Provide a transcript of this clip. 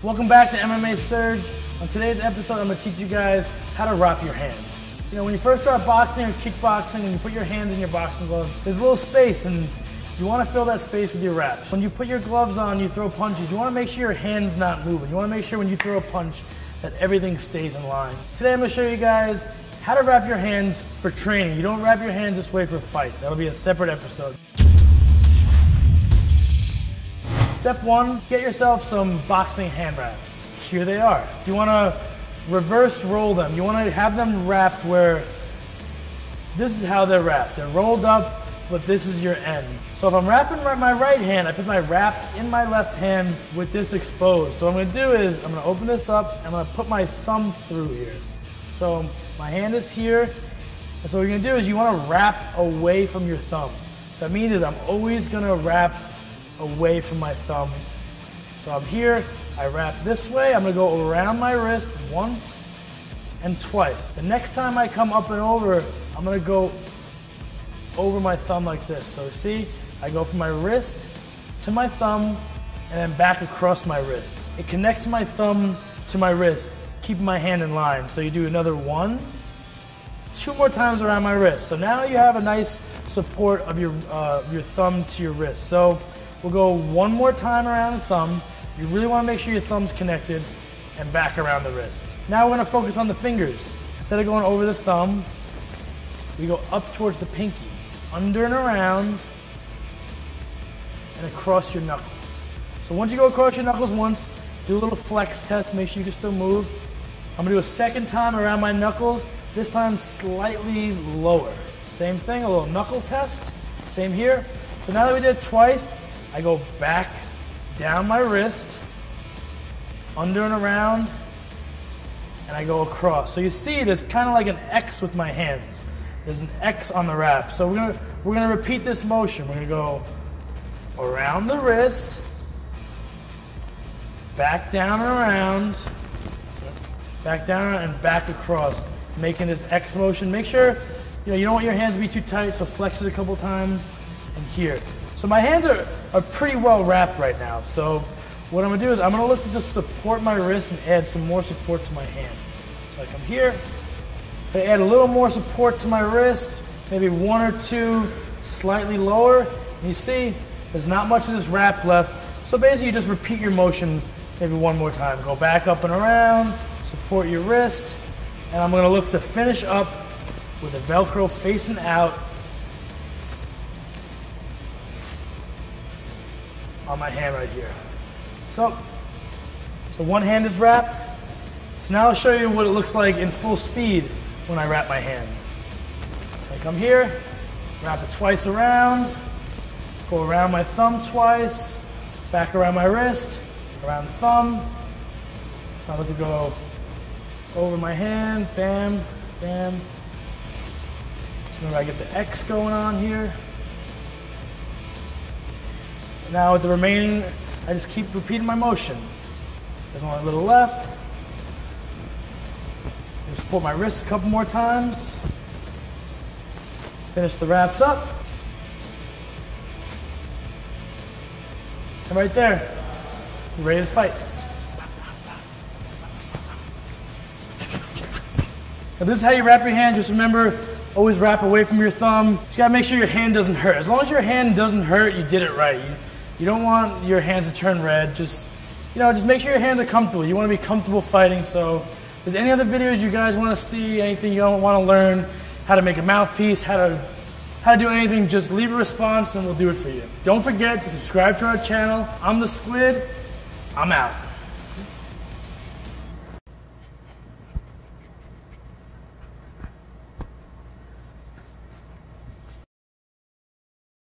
Welcome back to MMA Surge. On today's episode, I'm going to teach you guys how to wrap your hands. You know, when you first start boxing or kickboxing and you put your hands in your boxing gloves, there's a little space and you want to fill that space with your wraps. When you put your gloves on, you throw punches, you want to make sure your hand's not moving. You want to make sure when you throw a punch that everything stays in line. Today I'm going to show you guys how to wrap your hands for training. You don't wrap your hands this way for fights. That'll be a separate episode. Step one, get yourself some boxing hand wraps. Here they are. You want to reverse roll them. You want to have them wrapped where this is how they're wrapped. They're rolled up, but this is your end. So if I'm wrapping my right hand, I put my wrap in my left hand with this exposed. So what I'm going to do is I'm going to open this up and I'm going to put my thumb through here. So my hand is here. And so what you're going to do is you want to wrap away from your thumb. So that means I'm always going to wrap away from my thumb. So I'm here, I wrap this way, I'm going to go around my wrist once and twice. The next time I come up and over, I'm going to go over my thumb like this. So see, I go from my wrist to my thumb and then back across my wrist. It connects my thumb to my wrist, keeping my hand in line. So you do another one, two more times around my wrist. So now you have a nice support of your thumb to your wrist. So we'll go one more time around the thumb. You really want to make sure your thumb's connected and back around the wrist. Now we're going to focus on the fingers. Instead of going over the thumb, we go up towards the pinky, under and around, and across your knuckles. So once you go across your knuckles once, do a little flex test, make sure you can still move. I'm going to do a second time around my knuckles, this time slightly lower. Same thing, a little knuckle test, same here. So now that we did it twice, I go back down my wrist, under and around, and I go across. So you see there's kind of like an X with my hands. There's an X on the wrap. So we're gonna repeat this motion. We're gonna go around the wrist, back down and around, back down and back across, making this X motion. Make sure you don't want your hands to be too tight, so flex it a couple times, and here. So my hands are pretty well wrapped right now. So what I'm gonna do is I'm gonna look to just support my wrist and add some more support to my hand. So I come here, I add a little more support to my wrist, maybe one or two slightly lower. And you see, there's not much of this wrap left. So basically you just repeat your motion maybe one more time. Go back up and around, support your wrist, and I'm gonna look to finish up with the Velcro facing out on my hand right here. So one hand is wrapped. So now I'll show you what it looks like in full speed when I wrap my hands. So I come here, wrap it twice around, go around my thumb twice, back around my wrist, around the thumb. I let it go over my hand, bam, bam. Remember I get the X going on here. Now with the remaining, I just keep repeating my motion. There's only a little left. Just support my wrist a couple more times. Finish the wraps up. And right there, you're ready to fight. Now this is how you wrap your hand. Just remember, always wrap away from your thumb. Just gotta make sure your hand doesn't hurt. As long as your hand doesn't hurt, you did it right. You don't want your hands to turn red. Just make sure your hands are comfortable. You want to be comfortable fighting. So if there's any other videos you guys want to see, anything you want to learn, how to make a mouthpiece, how to do anything, just leave a response and we'll do it for you. Don't forget to subscribe to our channel. I'm the Squid. I'm out.